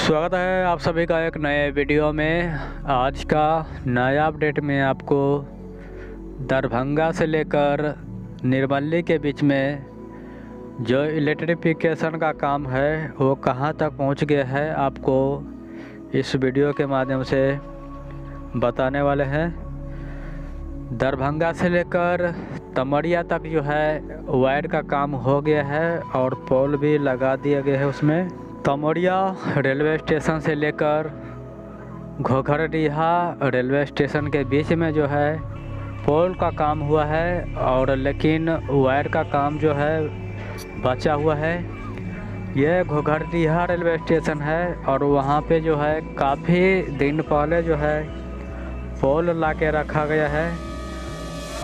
स्वागत है आप सभी का एक नए वीडियो में। आज का नया अपडेट में आपको दरभंगा से लेकर निर्मली के बीच में जो इलेक्ट्रिफिकेशन का काम है वो कहां तक पहुंच गया है, आपको इस वीडियो के माध्यम से बताने वाले हैं। दरभंगा से लेकर तमरिया तक जो है वायर का काम हो गया है और पोल भी लगा दिया गया है। उसमें तमरिया रेलवे स्टेशन से लेकर घोघरडीहा रेलवे स्टेशन के बीच में जो है पोल का काम हुआ है, और लेकिन वायर का काम जो है बचा हुआ है। यह घोघरडीहा रेलवे स्टेशन है और वहाँ पे जो है काफ़ी दिन पहले जो है पोल ला के रखा गया है,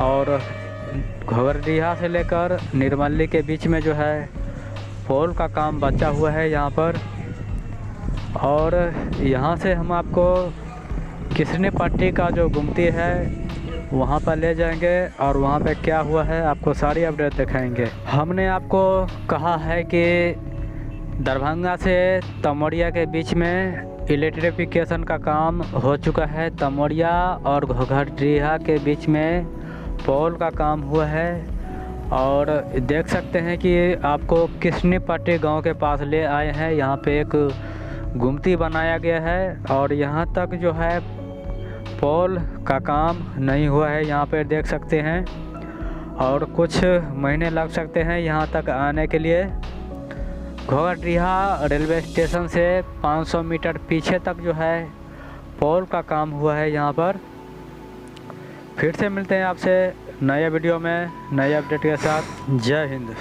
और घोघरडीहा से लेकर निर्मली के बीच में जो है पोल का काम बचा हुआ है यहाँ पर। और यहाँ से हम आपको किसने पट्टी का जो गुमती है वहाँ पर ले जाएंगे और वहाँ पे क्या हुआ है आपको सारी अपडेट दिखाएंगे। हमने आपको कहा है कि दरभंगा से तमरिया के बीच में इलेक्ट्रिफिकेशन का काम हो चुका है। तमरिया और घोघरडीहा के बीच में पोल का काम हुआ है, और देख सकते हैं कि आपको किसनी पट्टी गांव के पास ले आए हैं। यहाँ पे एक गुमती बनाया गया है और यहाँ तक जो है पोल का काम नहीं हुआ है, यहाँ पे देख सकते हैं, और कुछ महीने लग सकते हैं यहाँ तक आने के लिए। घोघरडीहा रेलवे स्टेशन से 500 मीटर पीछे तक जो है पोल का काम हुआ है यहाँ पर। फिर से मिलते हैं आपसे नए वीडियो में नए अपडेट के साथ। जय हिंद।